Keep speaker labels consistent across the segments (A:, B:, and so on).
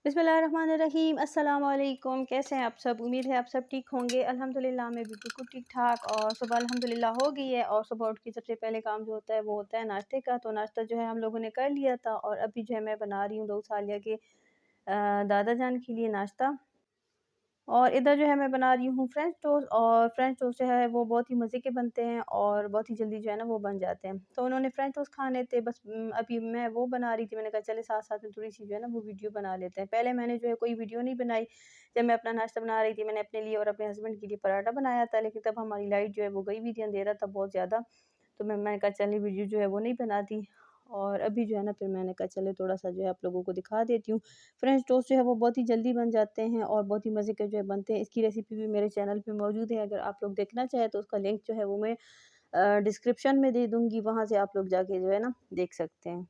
A: बिस्मिल्लाहिर्रहमानिर्रहीम। अस्सलाम वालेकुम। कैसे हैं आप सब? उम्मीद है आप सब ठीक होंगे। अल्हम्दुलिल्लाह मैं भी बिल्कुल ठीक ठाक। और सुबह अल्हम्दुलिल्लाह हो गई है और सुबह उठ के सबसे पहले काम जो होता है वो होता है नाश्ते का। तो नाश्ता जो है हम लोगों ने कर लिया था और अभी जो है मैं बना रही हूँ 2 सालिया के दादा जान के लिए नाश्ता। और इधर जो है मैं बना रही हूँ फ्रेंच टोस्ट। और फ्रेंच टोस्ट जो है वो बहुत ही मज़े के बनते हैं और बहुत ही जल्दी जो है ना वो बन जाते हैं। तो उन्होंने फ्रेंच टोस्ट खाने थे, बस अभी मैं वो बना रही थी। मैंने कहा चले साथ-साथ में थोड़ी-सी जो है ना वो वीडियो बना लेते हैं। पहले मैंने जो है कोई वीडियो नहीं बनाई। जब मैं अपना नाश्ता बना रही थी मैंने अपने लिए और अपने हस्बैंड के लिए पराठा बनाया था, लेकिन तब हमारी लाइट जो है वो गई हुई थी, अंधेरा था बहुत ज़्यादा। तो मैंने कहा चलिए वीडियो जो है वो नहीं बनाती। और अभी जो है ना फिर मैंने कहा चले थोड़ा-सा जो है आप लोगों को दिखा देती हूँ। फ्रेंच टोस्ट जो है वो बहुत ही जल्दी बन जाते हैं और बहुत ही मज़े के जो है बनते हैं। इसकी रेसिपी भी मेरे चैनल पे मौजूद है, अगर आप लोग देखना चाहें तो उसका लिंक जो है वो मैं डिस्क्रिप्शन में दे दूँगी, वहाँ से आप लोग जाके जो है ना देख सकते हैं।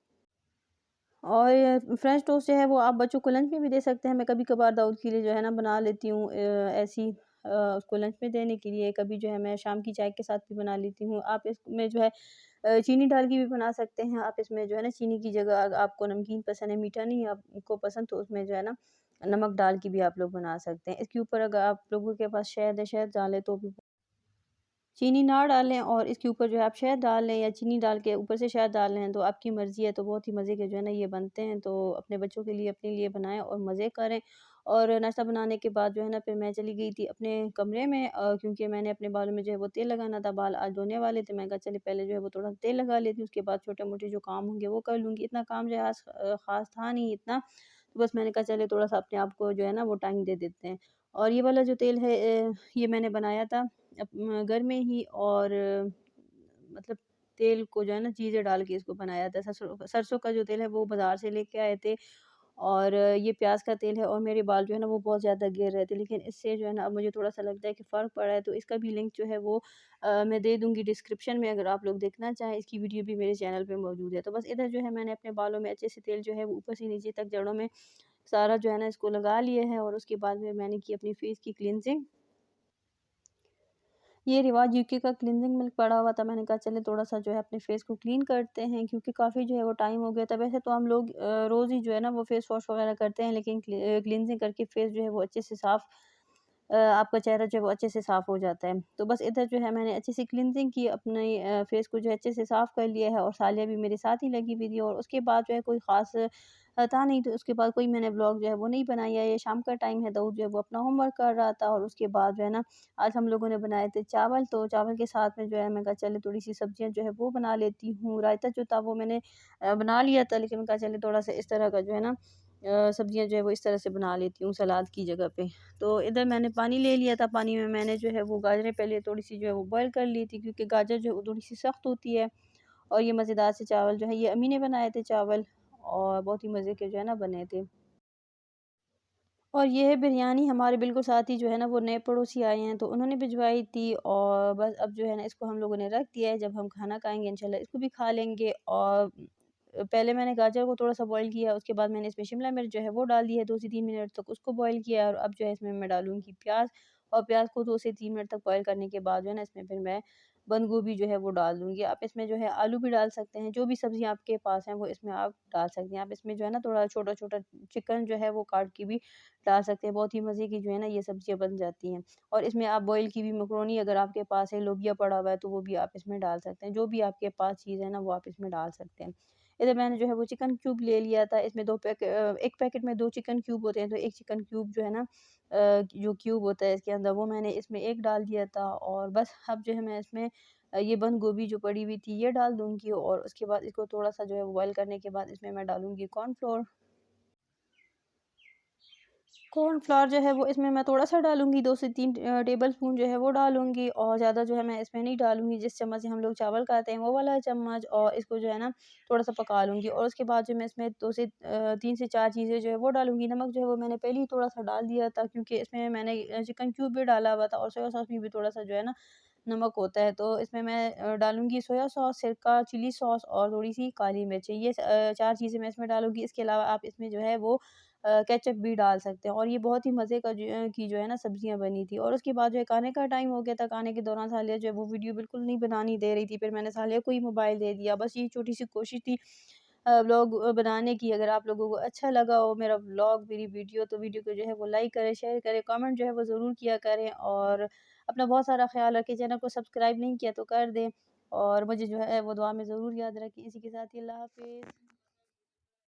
A: और फ्रेंच टोस्ट जो है वो आप बच्चों को लंच में भी दे सकते हैं। मैं कभी-कभार दाऊद के लिए जो है ना बना लेती हूँ ऐसी उसको लंच में देने के लिए। कभी जो है मैं शाम की चाय के साथ भी बना लेती हूँ। आप इसमें जो है चीनी डाल के भी बना सकते हैं। आप इसमें जो है ना चीनी की जगह आपको नमकीन पसंद है, मीठा नहीं आपको पसंद, तो उसमें जो है ना नमक डाल के भी आप लोग बना सकते हैं। इसके ऊपर अगर आप लोगों के पास शहद है, शहद डालें तो भी। चीनी ना डालें और इसके ऊपर जो है आप शहद डाल लें या चीनी डाल के ऊपर से शहद डाल लें, तो आपकी मर्ज़ी है। तो बहुत ही मज़े के जो है ना ये बनते हैं। तो अपने बच्चों के लिए, अपने लिए बनाएँ और मज़े करें। और नाश्ता बनाने के बाद जो है ना फिर मैं चली गई थी अपने कमरे में, क्योंकि मैंने अपने बालों में जो है वो तेल लगाना था, बाल आज धोने वाले थे। मैंने कहा चलिए पहले जो है वो थोड़ा तेल लगा लेती हूँ, उसके बाद छोटे-मोटे जो काम होंगे वो कर लूँगी। इतना काम जो है आज ख़ास था नहीं इतना, तो बस मैंने कहा चलिए थोड़ा-सा अपने आप को जो है ना वो टाइम दे देते हैं। और ये वाला जो तेल है ये मैंने बनाया था घर में ही। और मतलब तेल को जो है ना चीज़ें डाल के इसको बनाया था। सरसों सरसों का जो तेल है वो बाज़ार से लेके आए थे। और ये प्याज़ का तेल है और मेरे बाल जो है ना वो बहुत ज़्यादा गिर रहे थे, लेकिन इससे जो है ना अब मुझे थोड़ा-सा लगता है कि फ़र्क पड़ा है। तो इसका भी लिंक जो है वो मैं दे दूँगी डिस्क्रिप्शन में, अगर आप लोग देखना चाहें। इसकी वीडियो भी मेरे चैनल पे मौजूद है। तो बस इधर जो है मैंने अपने बालों में अच्छे से तेल जो है वो ऊपर से नीचे तक जड़ों में सारा जो है ना इसको लगा लिया है। और उसके बाद में मैंने की अपनी फेस की क्लींजिंग। ये रिवाज यूके का क्लींजिंग मिल्क पड़ा हुआ था, मैंने कहा चले थोड़ा-सा जो है अपने फेस को क्लीन करते हैं, क्योंकि काफ़ी जो है वो टाइम हो गया था। वैसे तो हम लोग रोज़ ही जो है ना वो फेस वॉश वगैरह करते हैं, लेकिन क्लींजिंग करके फेस जो है वो अच्छे से साफ़ आपका चेहरा जो है वो अच्छे से साफ़ हो जाता है। तो बस इधर जो है मैंने अच्छे से क्लींजिंग की, अपने फेस को जो है अच्छे से साफ़ कर लिया है। और सालिया भी मेरे साथ ही लगी हुई थी। और उसके बाद जो है कोई ख़ास था नहीं, तो उसके बाद कोई मैंने व्लॉग जो है वो नहीं बनाया। ये शाम का टाइम है, दाऊद जो है वो अपना होमवर्क कर रहा था। और उसके बाद जो है ना आज हम लोगों ने बनाए थे चावल। तो चावल के साथ में जो है मैं कहा चले थोड़ी-सी सब्जियाँ जो है वो बना लेती हूँ। रायता जो था वो मैंने बना लिया था, लेकिन मैं कहा चले थोड़ा-सा इस तरह का जो है ना सब्जियाँ जो है वो इस तरह से बना लेती हूँ सलाद की जगह पे। तो इधर मैंने पानी ले लिया था, पानी में मैंने जो है वो गाजरें पहले थोड़ी-सी जो है वो बॉयल कर ली थी, क्योंकि गाजर जो है वो थोड़ी-सी सख्त होती है। और ये मज़ेदार से चावल जो है ये अम्मी ने बनाए थे चावल, और बहुत ही मज़े के जो है ना बने थे। और ये है बिरयानी, हमारे बिल्कुल साथ ही जो है ना वो नए पड़ोसी आए हैं, तो उन्होंने भिजवाई थी। और बस अब जो है ना इसको हम लोगों ने रख दिया है, जब हम खाना खाएँगे इंशाल्लाह इसको भी खा लेंगे। और पहले मैंने गाजर को थोड़ा-सा बॉयल किया, उसके बाद मैंने इसमें शिमला मिर्च जो है वो डाल दी है, 2 से 3 मिनट तक उसको बॉयल किया है। और अब जो है इसमें मैं डालूँगी प्याज़। और प्याज़ को 2 से 3 मिनट तक बॉयल करने के बाद जो है ना इसमें फिर मैं बंद गोभी जो है वो डाल दूँगी। आप इसमें जो है आलू भी डाल सकते हैं, जो भी सब्ज़ियाँ आपके पास हैं वो इसमें आप डाल सकते हैं। आप इसमें जो है ना थोड़ा छोटा-छोटा चिकन जो है वो काट के भी डाल सकते हैं। बहुत ही मज़े की जो है ना ये सब्ज़ियाँ बन जाती हैं। और इसमें आप बॉयल की हुई मकरोनी अगर आपके पास है, लोबिया पड़ा हुआ है, तो वो भी आप इसमें डाल सकते हैं। जो भी आपके पास चीज़ है ना वो आप इसमें डाल सकते हैं। इधर मैंने जो है वो चिकन क्यूब ले लिया था। इसमें 1 पैकेट में 2 चिकन क्यूब होते हैं, तो 1 चिकन क्यूब जो है ना जो क्यूब होता है इसके अंदर, वो मैंने इसमें 1 डाल दिया था। और बस अब जो है मैं इसमें ये बंद गोभी जो पड़ी हुई थी ये डाल दूँगी। और उसके बाद इसको थोड़ा-सा जो है बॉयल करने के बाद इसमें मैं डालूँगी कॉर्नफ्लोर। कॉर्नफ्लोर जो है वो इसमें मैं थोड़ा-सा डालूँगी, 2 से 3 टेबल स्पून जो है वो डालूँगी। और ज़्यादा जो है मैं इसमें नहीं डालूँगी, जिस चम्मच से हम लोग चावल खाते हैं वो वाला चम्मच। और इसको जो है ना थोड़ा-सा पका लूँगी। और उसके बाद जो मैं इसमें 2 से 3 से 4 चीज़ें जो है वो डालूँगी। नमक जो है वो मैंने पहले ही थोड़ा-सा डाल दिया था, क्योंकि इसमें मैंने चिकन क्यूब भी डाला हुआ था। और सोया सॉस में भी थोड़ा-सा जो है ना नमक होता है। तो इसमें मैं डालूँगी सोया सॉस, सिरका, चिली सॉस और थोड़ी-सी काली मिर्च। ये 4 चीज़ें मैं इसमें डालूँगी। इसके अलावा आप इसमें जो है वो केचअप भी डाल सकते हैं। और ये बहुत ही मज़े का की जो है ना सब्ज़ियाँ बनी थी। और उसके बाद जो है खाने का टाइम हो गया था। खाने के दौरान सालिया जो है वो वीडियो बिल्कुल नहीं बनानी दे रही थी। फिर मैंने सालिया को ही मोबाइल दे दिया। बस यही छोटी-सी कोशिश थी व्लॉग बनाने की। अगर आप लोगों को अच्छा लगा हो मेरा व्लॉग, मेरी वीडियो, तो वीडियो को जो है वो लाइक करें, शेयर करें, कमेंट जो है वो ज़रूर किया करें, और अपना बहुत सारा ख़्याल रखें। चैनल को सब्सक्राइब नहीं किया तो कर दें, और मुझे जो है वो दुआ में ज़रूर याद रखें। इसी के साथ ही अल्लाह हाफ़िज़।